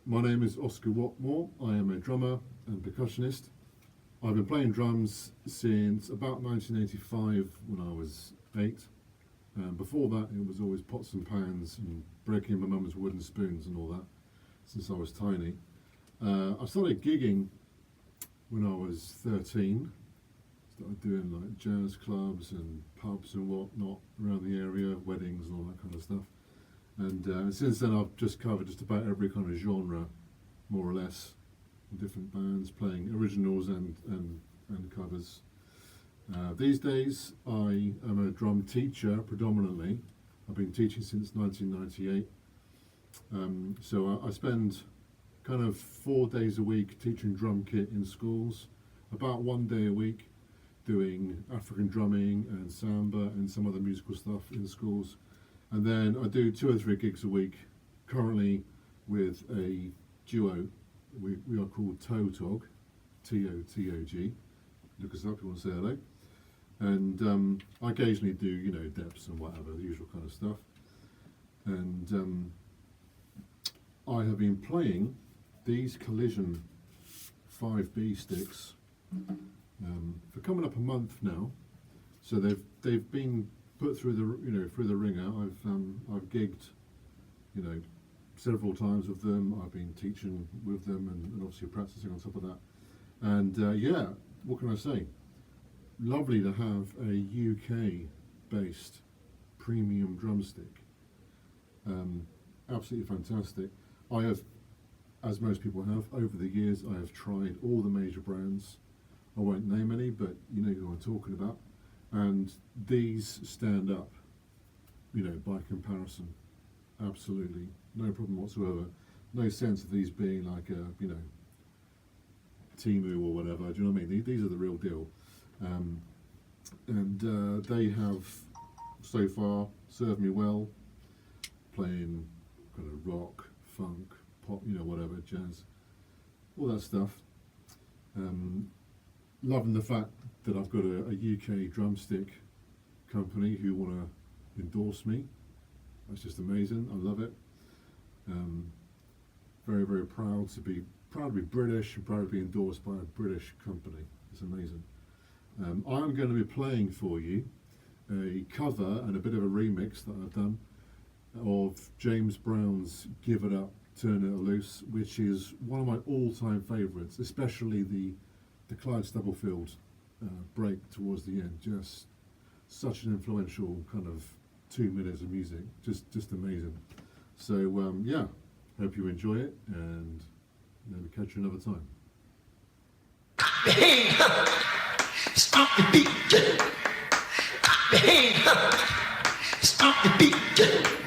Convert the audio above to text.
My name is Oscar Whatmore. I am a drummer and percussionist. I've been playing drums since about 1985 when I was 8. Before that it was always pots and pans and breaking my mum's wooden spoons and all that since I was tiny. I started gigging when I was 13. Started doing like jazz clubs and pubs and whatnot around the area, weddings and all that kind of stuff. And since then I've just covered just about every kind of genre, more or less, in different bands, playing originals and covers. These days I am a drum teacher predominantly. I've been teaching since 1998. So I spend kind of 4 days a week teaching drum kit in schools, about 1 day a week doing African drumming and samba and some other musical stuff in schools. And then I do 2 or 3 gigs a week, currently with a duo. We are called Totog, T-O-T-O-G. Look us up if you want to say hello. And I occasionally do, you know, depths and whatever, the usual kind of stuff. And I have been playing these Collision 5B sticks for coming up a month now. So they've been put through the ringer. I've gigged, you know, several times with them. I've been teaching with them and obviously practicing on top of that. And yeah, what can I say? Lovely to have a UK-based premium drumstick. Absolutely fantastic. I have, as most people have, over the years, I have tried all the major brands. I won't name any, but you know who I'm talking about. And these stand up, you know, by comparison. Absolutely, no problem whatsoever. No sense of these being like a, you know, Timu or whatever. Do you know what I mean? These are the real deal. And they have so far served me well, playing kind of rock, funk, pop, you know, whatever, jazz, all that stuff. Loving the fact that I've got a UK drumstick company who want to endorse me. That's just amazing. I love it. Very, very proud to be British and proud to be endorsed by a British company. It's amazing. I'm going to be playing for you a cover and a bit of a remix that I've done of James Brown's Give It Up, Turn It Loose, which is one of my all-time favourites, especially the Clyde Stubblefield break towards the end. Just such an influential kind of 2 minutes of music, just amazing. So yeah, hope you enjoy it and maybe catch you another time. Hey, stop the beat. Hey, stop the beat.